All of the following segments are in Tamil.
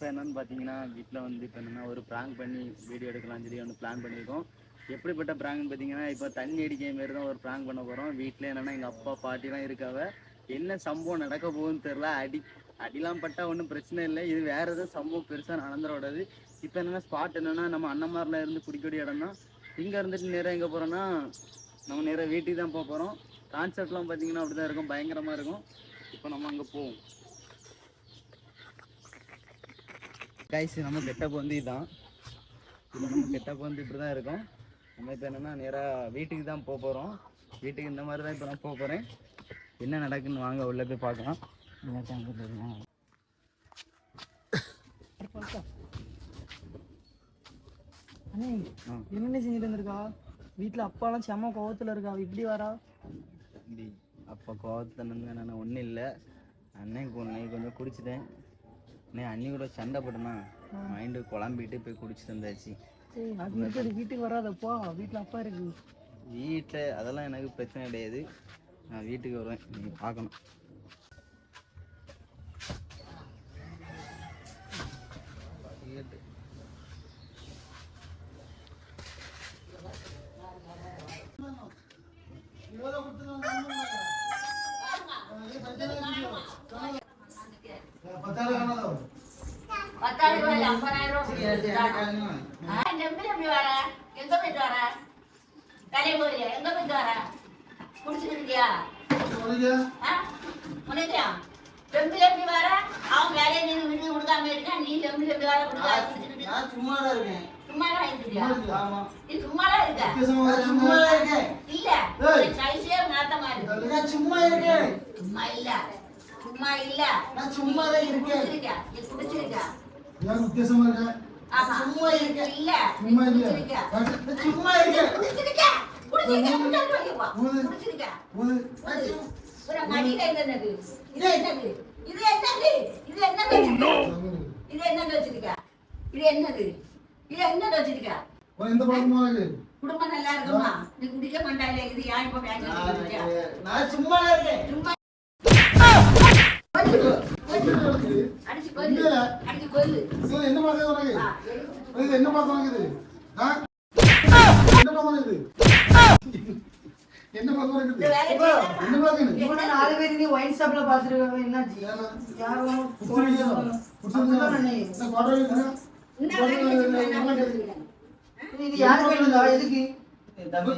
இப்போ என்னென்னு பார்த்தீங்கன்னா வீட்டில் வந்து இப்போ என்னென்னா ஒரு ப்ராங்க் பண்ணி வீடியோ எடுக்கலாம்னு சொல்லி ஒன்று பிளான் பண்ணியிருக்கோம். எப்படிப்பட்ட ப்ராங்க்னு பார்த்தீங்கன்னா இப்போ தண்ணி அடிக்கிற மாரி தான் ஒரு ப்ராங்க் பண்ண போகிறோம். வீட்டில் என்னென்னா எங்கள் அப்பா பாட்டிலாம் இருக்காவ. என்ன சம்பவம் நடக்க போகுதுன்னு தெரில. அடிலாம் பட்டால் ஒன்றும் பிரச்சனை இல்லை. இது வேறு எதுவும் சம்பவம் பெருசாக நடந்துடக்கூடாது. இப்போ என்னென்னா ஸ்பாட் என்னென்னா நம்ம அண்ணமாரில் இருந்து குடிக்கக்கூடிய இடம் தான். இங்கே இருந்துட்டு நேராக எங்கே போகிறோன்னா நம்ம நேராக வீட்டுக்கு தான் போக போகிறோம். கான்செப்ட்லாம் பார்த்தீங்கன்னா அப்படி தான் இருக்கும், பயங்கரமாக இருக்கும். இப்போ நம்ம அங்கே போவோம். கைஸ் நம்ம கெட்டப் வந்து இதுதான். இப்போ நம்ம கெட்டப் வந்து இப்படி தான் இருக்கும். நம்ம இப்போ என்னென்னா நேராக வீட்டுக்கு தான் போக போகிறோம். வீட்டுக்கு இந்த மாதிரி தான் இப்போ நான் போக போகிறேன். என்ன நடக்குன்னு வாங்க உள்ளே போய் பார்க்கலாம். என்ன செஞ்சுட்டு இருந்திருக்கா? வீட்டில் அப்பாலாம் செம்ம கோவத்தில் இருக்கா. இப்படி வரா? அப்போ கோவத்தில் என்னென்ன ஒன்றும் இல்லை. அண்ணன் கொஞ்சம் குடிச்சிட்டேன். அண்ணி கூட சண்டை போட்டேன்னா மைண்டு குழம்பிட்டு போய் குடிச்சிட்டு வந்தாச்சு. வீட்டுக்கு வராதப்பா, வீட்டில் அப்பா இருக்கு. வீட்டில் அதெல்லாம் எனக்கு பிரச்சனை கிடையாது. நான் வீட்டுக்கு வருவேன், நீங்கள் பார்க்கணும். குடும்பம் நல்லா இருக்குமா? நீ குடிக்க மாட்டாளே, இது ஏன் இப்ப நான் சும்மா இருக்கேன். அடிச்சு கொல்லு, அடிச்சு கொல்லு. என்ன பாத்து உனக்கு? என்ன பாத்து உனக்கு? என்ன பாத்து உனக்கு? என்ன பாத்து உனக்கு? என்ன பாத்து? இவன 4 பேர் நீ ஒயின் ஷாப்ல பாத்துருக்க. என்னாச்சு? யாரும் குடிச்சதுதானே நீ? நான் கோட்டை இருக்கேன். இது யாரு கையில எதுக்கு? தம்பி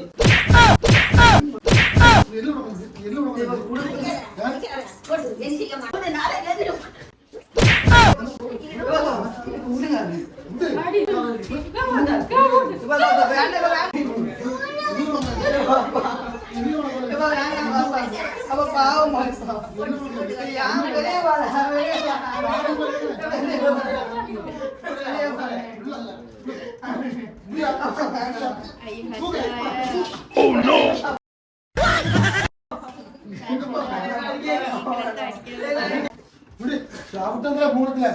Oh no! சாப்பிட்டதுல போனதுல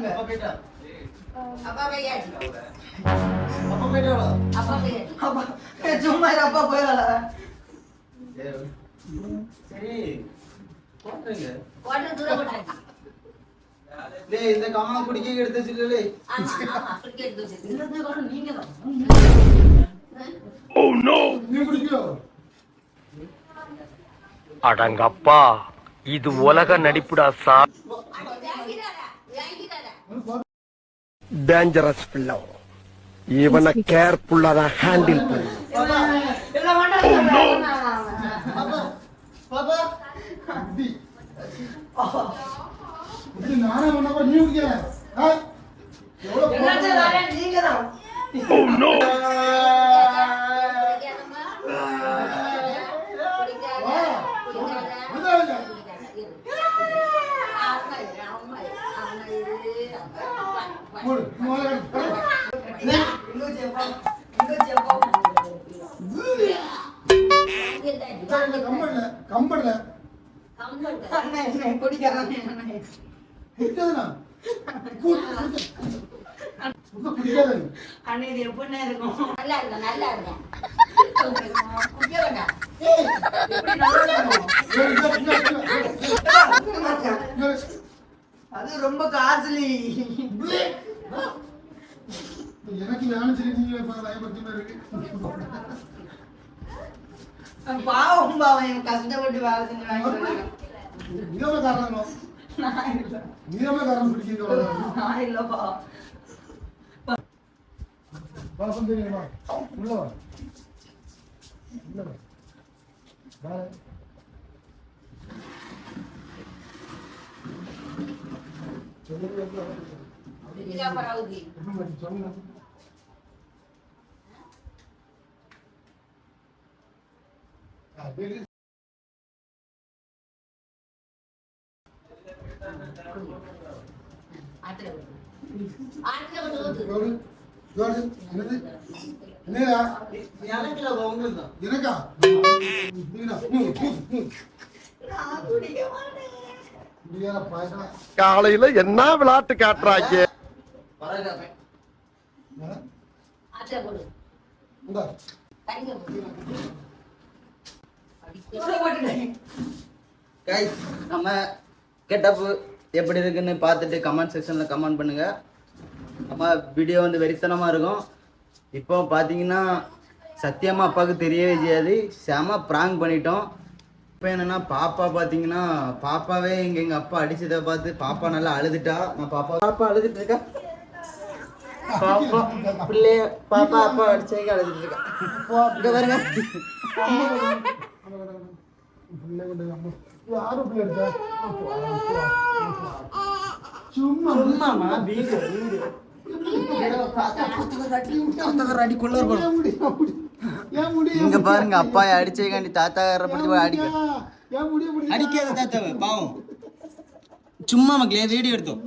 அப்பா போயிட்டா. அப்பா போயாச்சு. அப்பா போயிட்டாளா? அப்பா போயாச்சு. அப்பா சும்மா அப்பா போயிடல. சரி போட்டுருங்க. போட்டு தூர போட்டாச்சு. டேய் இந்த காம குடிக்க எடுத்து வச்சிருக்கலே. ஆமா ஆமா குடிக்க எடுத்து வச்சிருக்கீங்க. இந்த கூட நீங்க தான். Oh no! நீ குடிக்கோ? அடங்கப்பா, இது உலக நடிப்புடா சார். டேஞ்சரஸ் பிள்ளை. இவனை கேர்ஃபுல்லா தான் ஹேண்டில் பண்ணு. பாப்பா இது நானே பண்ணப்ப நீ குடிக்கிற? எவ்வளவு நீங்க தான். Oh no! கம்பல்ல அண்ணே இது எப்படின்னா இருக்கும்? நல்லா இருக்கும், நல்லா இருக்கும். குடிக்க வேண்டாம். எப்படி நல்லா இருக்கும்? அது ரொம்ப காஸ்ட்லி. எனக்கு வேணும் சரி நீங்க பயப்படுத்தினா இருக்கு. பாவம் இவன் கஷ்டப்பட்டு வேலை செஞ்சு வாங்கி வந்திருக்கான். நீரமே காரணங்களோ நான் இல்ல. நீரமே காரணம் பிடிக்கிறீங்க. நான் இல்லப்பா. வாசம் தெரியுமா உள்ள வா உள்ள வா வா சொல்லுங்க இதுக்கா பரவுதி சொல்லுங்க பேரு ஆத்துல வந்து ஜோடி ஜோடி என்னது என்னடா எனக்குல உங்களுக்கு தான் எனக்கா நீடா நான் குடிக்க மாட்டேன். முடியாத பாயசம் காலையில என்ன விளையாட்டு காட்டுறாங்க. பரவாயில்ல ஆத்துல போடு இந்த தங்க போடு கைஸ் நம்ம கெட்டப்பு எப்படி இருக்குன்னு பார்த்துட்டு கமெண்ட் செக்ஷனில் கமெண்ட் பண்ணுங்க. நம்ம வீடியோ வந்து வெறித்தனமாக இருக்கும். இப்போ பார்த்தீங்கன்னா சத்தியமாக அப்பாவுக்கு தெரியவே செய்யாது, செம ப்ராங்க் பண்ணிட்டோம். இப்போ என்னென்னா பாப்பா பார்த்தீங்கன்னா பாப்பாவே எங்கள் அப்பா அடிச்சதை பார்த்து பாப்பா நல்லா அழுதுட்டா. நான் பாப்பா அழுதுட்டு இருக்கா. பாப்பா பிள்ளைய பாப்பா அப்பா அடிச்சதுக்கு அழுதுட்டு இருக்கா. இங்க பாருங்க. பிள்ளை கொண்டு அம்மா யாரும் பிள்ளை எடுத்தா சும்மா சும்மாமா வீடியோ இங்க பாருங்க அப்பா அடிச்சேகாண்டி தாத்தா அடிக்க அடிக்காத தாத்தாவை பாவம் சும்மா மக்களே வீடியோ எடுத்தோம்.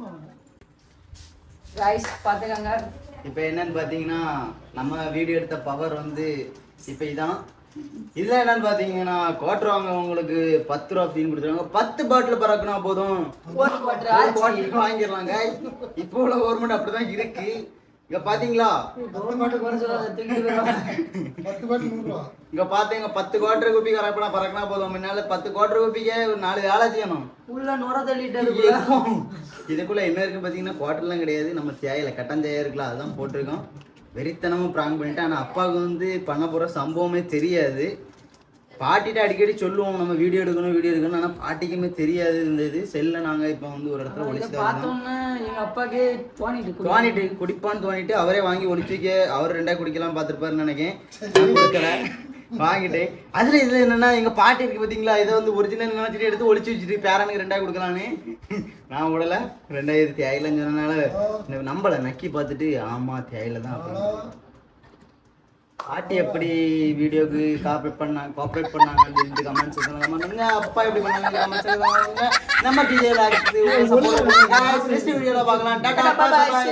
ரைஸ் பாத்துக்கங்க. இப்போ என்னன்னு பார்த்தீங்கன்னா நம்ம வீடியோ எடுத்த பவர் வந்து இப்போ இதான். இதுல என்னன்னு பார்த்தீங்கன்னா குவார்டர் வாங்கவங்களுக்கு 10 ரூபா ஃபீன் கொடுத்துருவாங்க. 10 பாட்டில் பறக்குனா போதும் குவார்டருக்கு வாங்கிடலாங்க. இப்போ உள்ள கவர்மெண்ட் அப்படிதான் இருக்கு. இங்க பாத்தீங்களா 10 பாட்டு 100 ரூபா இங்க பாத்தீங்க 10 குவார்டர் குப்பி பறக்குனா போதும். முன்னால 10 குவார்டர் குப்பிக்கே 4 வேலை செய்யணும். உள்ள நுர தள்ளிட்டு இதுக்குள்ள என்ன இருக்கு பாத்தீங்கன்னா குவார்டர்லாம் கிடையாது, நம்ம தேயில கட்டஞ்சாயா இருக்கலாம் அதுதான் போட்டிருக்கோம். வெறித்தனமும் ப்ராங்க் பண்ணிட்டேன். ஆனால் அப்பாவுக்கு வந்து பண்ண போகிற சம்பவமே தெரியாது. பாட்டிகிட்ட அடிக்கடி சொல்லுவோம் நம்ம வீடியோ எடுக்கணும். ஆனால் பாட்டிக்குமே தெரியாது. இந்த இது செல்லை நாங்கள் இப்போ வந்து ஒரு இடத்துல ஒழிச்சு பார்த்தோம்னா எங்க அப்பாக்கே தோணிட்டு குடிப்பான்னு தோணிட்டு அவரே வாங்கி ஒழிச்சு வைக்க அவர் 2 குடிக்கலாம் பார்த்துருப்பாருன்னு நினைக்கிறேன். நான் கொடுக்கல வாங்கிட்டு அதில் இதில் என்னென்னா எங்கள் பாட்டி இருக்குது பார்த்தீங்களா, இதை வந்து ஒரிஜினல் நினச்சிட்டு எடுத்து ஒழிச்சு வச்சுட்டு பேரனுக்கு 2 கொடுக்கலான்னு நான் விடலை. 2000 தேயிலன்னு சொன்னனால நம்மளை நக்கி பார்த்துட்டு ஆமாம் தேயில தான் அப்படின்னு. பாட்டி எப்படி வீடியோக்கு கோஆப்ரேட் பண்ணாங்கன்னு சொல்லிட்டு கமெண்ட் செக்ஷன்ல கமெண்ட் பண்ணுங்க. அப்பா எப்படி பண்ணாங்க கமெண்ட் செக்ஷன்ல பண்ணுங்க. நம்ம டிஜே லாக்ஸ் வீடியோல பார்க்கலாம். டாடா பை பை.